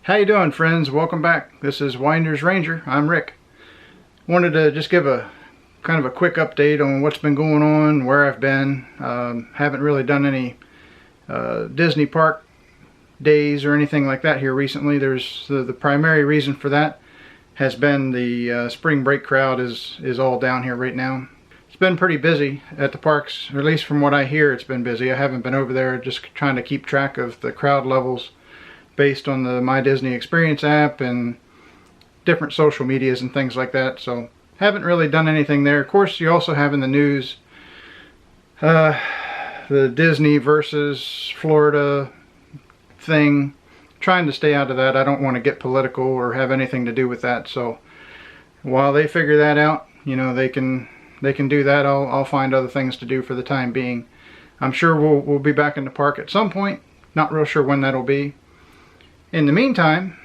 How you doing, friends? Welcome back. This is Windersranger. I'm Rick. Wanted to just give a kind of a quick update on what's been going on, where I've been. Haven't really done any Disney park days or anything like that here recently. There's the primary reason for that has been the spring break crowd is all down here right now. It's been pretty busy at the parks, or at least from what I hear it's been busy. I haven't been over there, just trying to keep track of the crowd levels based on the My Disney Experience app and different social medias and things like that. So haven't really done anything there. Of course, you also have in the news the Disney versus Florida thing. Trying to stay out of that. I don't want to get political or have anything to do with that. So while they figure that out, you know, they can do that. I'll find other things to do for the time being. I'm sure we'll be back in the park at some point. Not real sure when that'll be. In the meantime,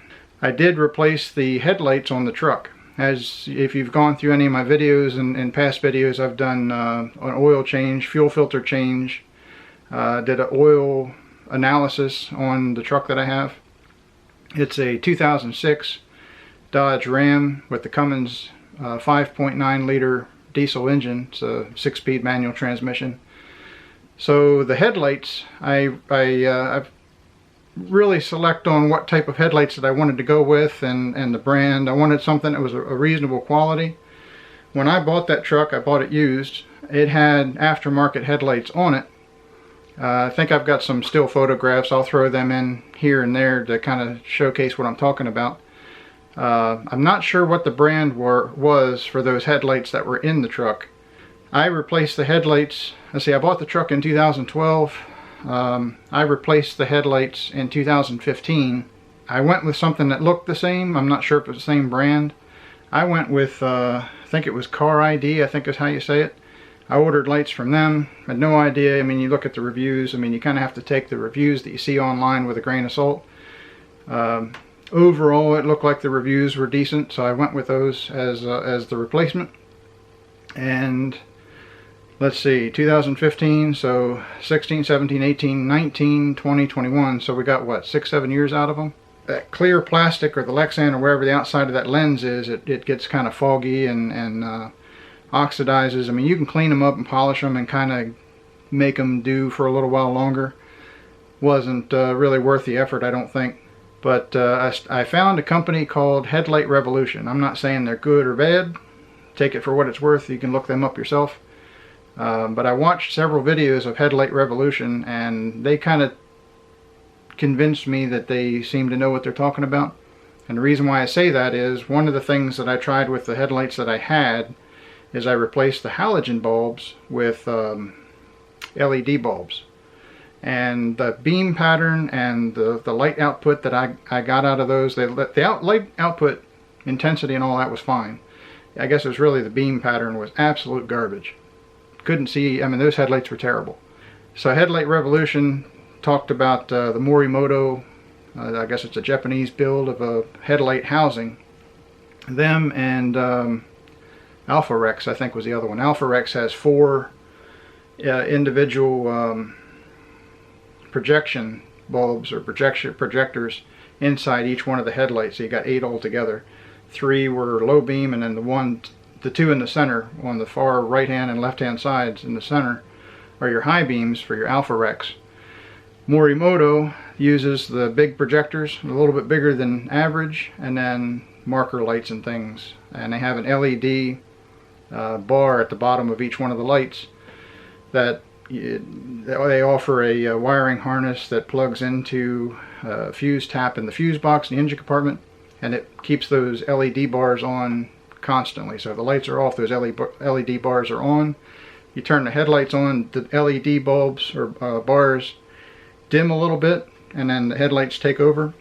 I did replace the headlights on the truck. As if you've gone through any of my videos and past videos, I've done an oil change, fuel filter change, did an oil analysis on the truck that I have. It's a 2006 Dodge Ram with the Cummins 5.9 liter diesel engine. It's a 6-speed manual transmission. So the headlights, I've really select on what type of headlights that I wanted to go with and the brand. I wanted something that was a reasonable quality. When I bought that truck, I bought it used. It had aftermarket headlights on it. I think I've got some still photographs. I'll throw them in here and there to kind of showcase what I'm talking about. I'm not sure what the brand was for those headlights that were in the truck. I replaced the headlights. Let's see, I bought the truck in 2012. I replaced the headlights in 2015. I went with something that looked the same. I'm not sure if it was the same brand. I went with, I think it was Car ID, I think is how you say it. I ordered lights from them. Had no idea. I mean, you look at the reviews. I mean, you kind of have to take the reviews that you see online with a grain of salt. Overall, it looked like the reviews were decent, so I went with those as the replacement. And let's see, 2015, so 16, 17, 18, 19, 20, 21. So we got, what, 6-7 years out of them? That clear plastic or the Lexan or wherever the outside of that lens is, it gets kind of foggy and oxidizes. I mean, you can clean them up and polish them and kind of make them do for a little while longer. Wasn't really worth the effort, I don't think. But I found a company called Headlight Revolution. I'm not saying they're good or bad. Take it for what it's worth. You can look them up yourself. But I watched several videos of Headlight Revolution, and they kind of convinced me that they seem to know what they're talking about. And the reason why I say that is one of the things that I tried with the headlights that I had is I replaced the halogen bulbs with LED bulbs. And the beam pattern and the light output that I got out of those, the light output intensity and all that was fine. I guess it was really the beam pattern was absolute garbage. Couldn't see, I mean, those headlights were terrible. So Headlight Revolution talked about the Morimotto, I guess it's a Japanese build of a headlight housing. Them and Alpha Rex, I think was the other one. Alpha Rex has 4 individual projection bulbs or projectors inside each one of the headlights. So you got 8 altogether. 3 were low beam, and then the 2 in the center on the far right hand and left hand sides in the center are your high beams for your Alpha Rex. Morimotto uses the big projectors, a little bit bigger than average, and then marker lights and things. And they have an LED bar at the bottom of each one of the lights that they offer a wiring harness that plugs into a fuse tap in the fuse box in the engine compartment, and it keeps those LED bars on constantly. So if the lights are off, those LED bars are on. You turn the headlights on, the LED bulbs or bars dim a little bit, and then the headlights take over.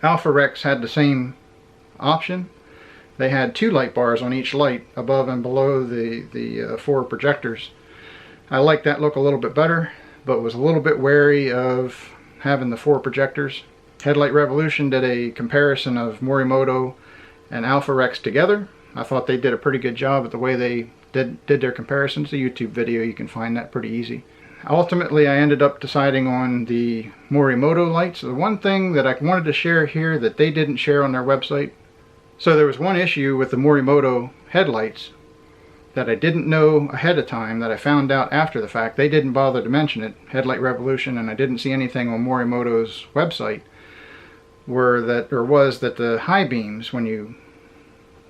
Alpha Rex had the same option. They had 2 light bars on each light above and below the 4 projectors. I like that look a little bit better, but was a little bit wary of having the 4 projectors. Headlight Revolution did a comparison of Morimotto and Alpha Rex together. I thought they did a pretty good job at the way they did their comparisons. The YouTube video, you can find that pretty easy. ultimately I ended up deciding on the Morimotto lights. The one thing that I wanted to share here that they didn't share on their website. So there was one issue with the Morimotto headlights that I didn't know ahead of time, that I found out after the fact. They didn't bother to mention it, Headlight Revolution, and I didn't see anything on Morimotto's website was that the high beams, when you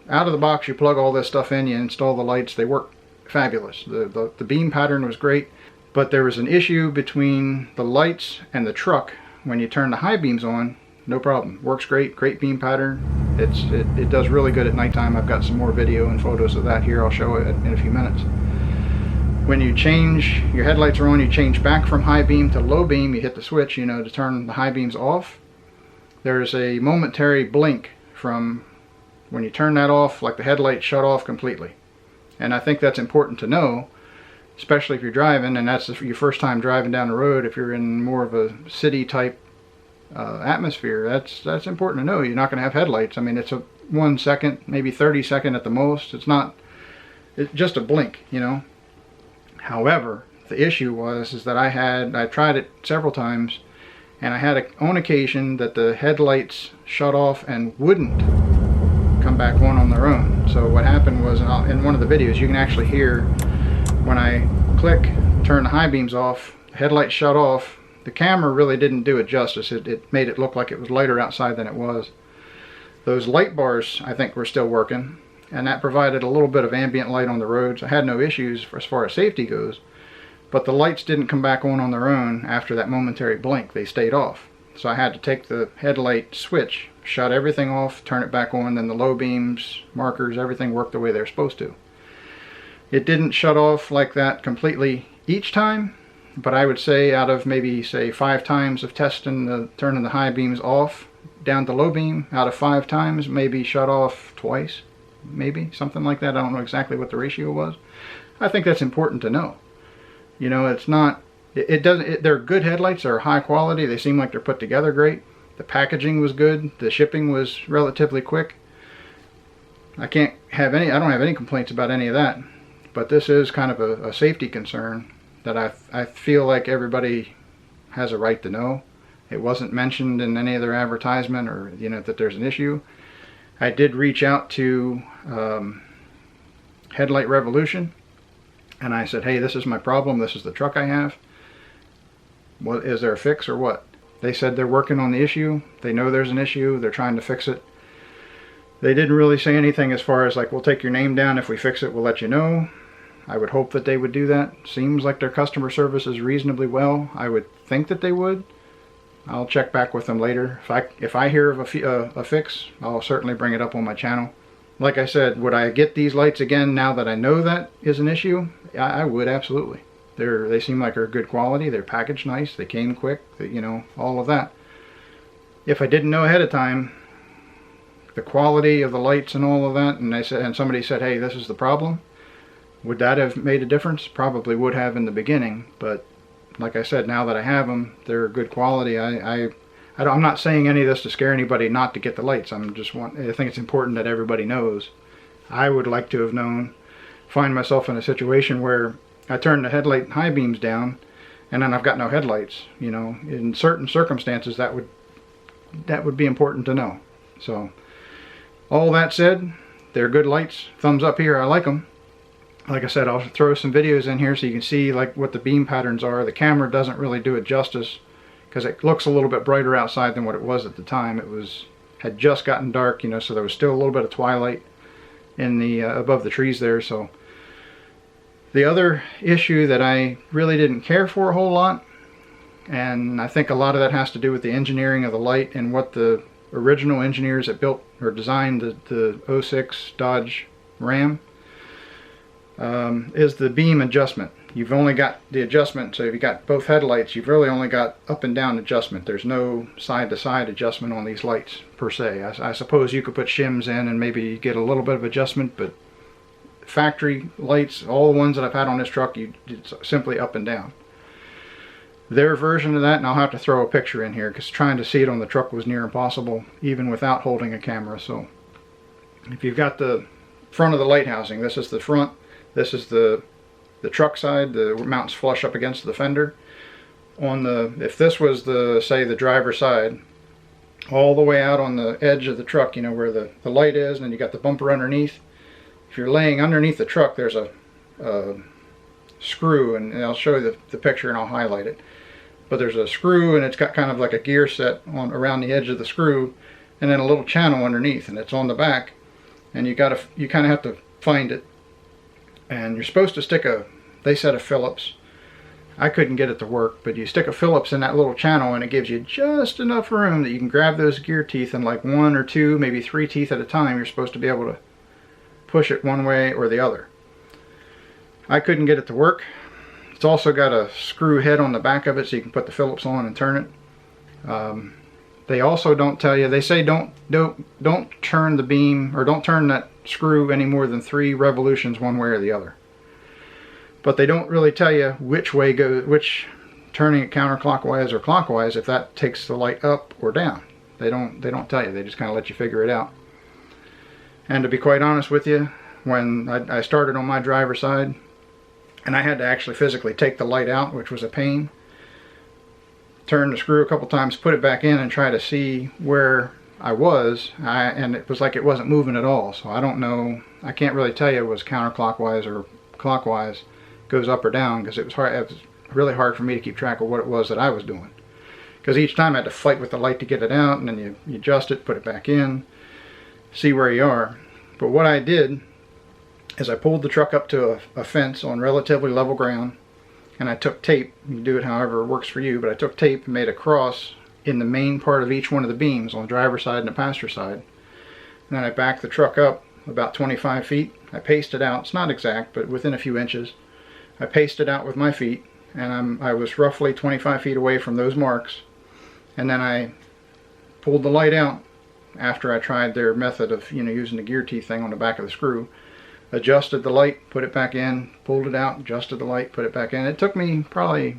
out of the box you plug all this stuff in, you install the lights, they work fabulous. The beam pattern was great, but there was an issue between the lights and the truck. When you turn the high beams on, no problem, works great, great beam pattern. It does really good at nighttime. I've got some more video and photos of that here. I'll show it in a few minutes. When you change, your headlights are on, you change back from high beam to low beam, you hit the switch, you know, to turn the high beams off. There's a momentary blink from when you turn that off, like the headlights shut off completely. And I think that's important to know, especially if you're driving, and that's your first time driving down the road. If you're in more of a city type atmosphere, that's important to know. You're not going to have headlights. I mean, it's a 1 second, maybe 30 second at the most. It's just a blink, you know. However, the issue is that I tried it several times, and I had on occasion that the headlights shut off and wouldn't come back on their own. So what happened was, in one of the videos you can actually hear when I click turn the high beams off, the headlights shut off. The camera really didn't do it justice. It made it look like it was lighter outside than it was. Those light bars, I think, were still working, and that provided a little bit of ambient light on the roads. I had no issues as far as safety goes, but the lights didn't come back on their own after that momentary blink. They stayed off. So I had to take the headlight switch, shut everything off, turn it back on, then the low beams, markers, everything worked the way they're supposed to. It didn't shut off like that completely each time, but I would say out of maybe, say, 5 times of testing turning the high beams off down to low beam, out of 5 times, maybe shut off twice, maybe, something like that. I don't know exactly what the ratio was. I think that's important to know. You know, it's not, they're good headlights, they're high quality, they seem like they're put together great. The packaging was good, the shipping was relatively quick. I don't have any complaints about any of that, but this is kind of a safety concern that I feel like everybody has a right to know. It wasn't mentioned in any of their advertisement, or, you know, that there's an issue. I did reach out to Headlight Revolution, and I said, hey, this is my problem, this is the truck I have. What is there a fix or what? They said they're working on the issue. They know there's an issue, they're trying to fix it. They didn't really say anything as far as like, we'll take your name down, if we fix it we'll let you know. I would hope that they would do that. Seems like their customer service is reasonably well. I would think that they would. I'll check back with them later. If I hear of a fix, I'll certainly bring it up on my channel. Like I said, would I get these lights again now that I know that is an issue? I would, absolutely. They seem like they're good quality. They're packaged nice. They came quick. You know, all of that. If I didn't know ahead of time the quality of the lights and all of that, and somebody said, hey, this is the problem, would that have made a difference? Probably would have in the beginning, but like I said, now that I have them, they're good quality. I'm not saying any of this to scare anybody not to get the lights. I think it's important that everybody knows. I would like to have known, find myself in a situation where I turn the headlight high beams down, and then I've got no headlights. You know, in certain circumstances, that would be important to know. So, all that said, they're good lights. Thumbs up here. I like them. Like I said, I'll throw some videos in here so you can see like what the beam patterns are. The camera doesn't really do it justice because it looks a little bit brighter outside than what it was at the time. Had just gotten dark, you know, so there was still a little bit of twilight in the above the trees there. So the other issue that I really didn't care for a whole lot, and I think a lot of that has to do with the engineering of the light and what the original engineers that built or designed the 06 Dodge Ram, is the beam adjustment. You've only got the adjustment, so if you got both headlights, you've really only got up and down adjustment. There's no side to side adjustment on these lights per se. I suppose you could put shims in and maybe get a little bit of adjustment, but factory lights, all the ones that I've had on this truck, it's simply up and down. Their version of that, and I'll have to throw a picture in here because trying to see it on the truck was near impossible even without holding a camera. So if you've got the front of the light housing, this is the front, this is the the truck side, the mounts flush up against the fender. If this was say the driver's side, all the way out on the edge of the truck, you know, where the light is, and then you got the bumper underneath. If you're laying underneath the truck, there's a screw, and I'll show you the picture and I'll highlight it. But there's a screw, and it's got kind of like a gear set around the edge of the screw, and then a little channel underneath, and it's on the back, and you kind of have to find it. And you're supposed to stick they said a Phillips. I couldn't get it to work, but you stick a Phillips in that little channel and it gives you just enough room that you can grab those gear teeth, and like 1 or 2, maybe 3 teeth at a time, you're supposed to be able to push it one way or the other. I couldn't get it to work. It's also got a screw head on the back of it so you can put the Phillips on and turn it. They also don't tell you, they say don't turn the beam, or don't turn that screw any more than 3 revolutions one way or the other. But they don't really tell you which way which turning it counterclockwise or clockwise, if that takes the light up or down. They don't tell you. They just kind of let you figure it out. And to be quite honest with you, when I started on my driver's side, and I had to actually physically take the light out, which was a pain, turn the screw a couple times, put it back in, and try to see where I was, and it was like it wasn't moving at all. So I don't know, I can't really tell you it was counterclockwise or clockwise, goes up or down, because it was really hard for me to keep track of what it was that I was doing, because each time I had to fight with the light to get it out, and then you adjust it, put it back in, see where you are. But what I did is I pulled the truck up to a fence on relatively level ground, and I took tape. You can do it however works for you, but I took tape and made a cross in the main part of each one of the beams on the driver's side and the passenger side. And then I backed the truck up about 25 feet. I pasted out, it's not exact, but within a few inches. I pasted out with my feet, and I was roughly 25 feet away from those marks. And then I pulled the light out after I tried their method of, you know, using the gear teeth thing on the back of the screw. Adjusted the light, put it back in, pulled it out, adjusted the light, put it back in. It took me probably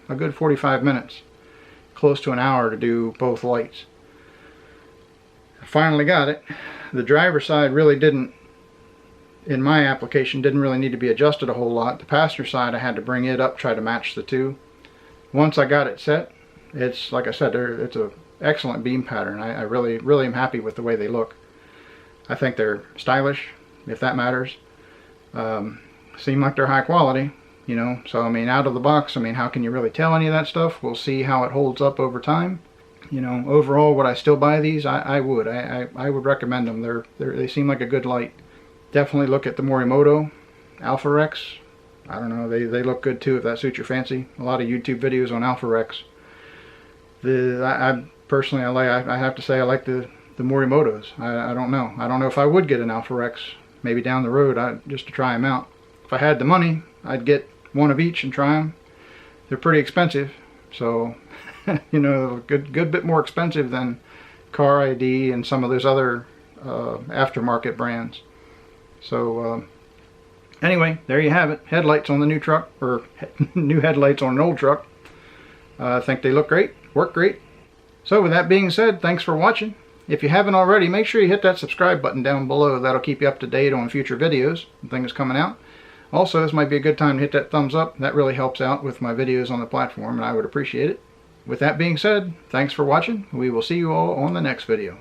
a good 45 minutes, close to an hour, to do both lights. I finally got it. The driver's side really didn't, in my application, didn't really need to be adjusted a whole lot. The passenger side, I had to bring it up, try to match the two. Once I got it set, it's, like I said, it's an excellent beam pattern. I really am happy with the way they look. I think they're stylish, if that matters. Seem like they're high quality, you know. So I mean, out of the box, I mean, how can you really tell any of that stuff? We'll see how it holds up over time. You know, overall, would I still buy these? I would. I would recommend them. They seem like a good light. Definitely look at the Morimotto Alpha Rex. I don't know, they look good too, if that suits your fancy. A lot of YouTube videos on Alpha Rex. I personally, I have to say I like the Morimottos. I don't know. I don't know if I would get an Alpha Rex, maybe down the road, just to try them out. If I had the money, I'd get one of each and try them. They're pretty expensive, so you know, a good bit more expensive than Car ID and some of those other aftermarket brands. So anyway, there you have it. Headlights on the new truck, or new headlights on an old truck. I think they look great, work great. So with that being said, thanks for watching. If you haven't already, make sure you hit that subscribe button down below. That'll keep you up to date on future videos and things coming out. Also, this might be a good time to hit that thumbs up. That really helps out with my videos on the platform, and I would appreciate it. With that being said, thanks for watching. We will see you all on the next video.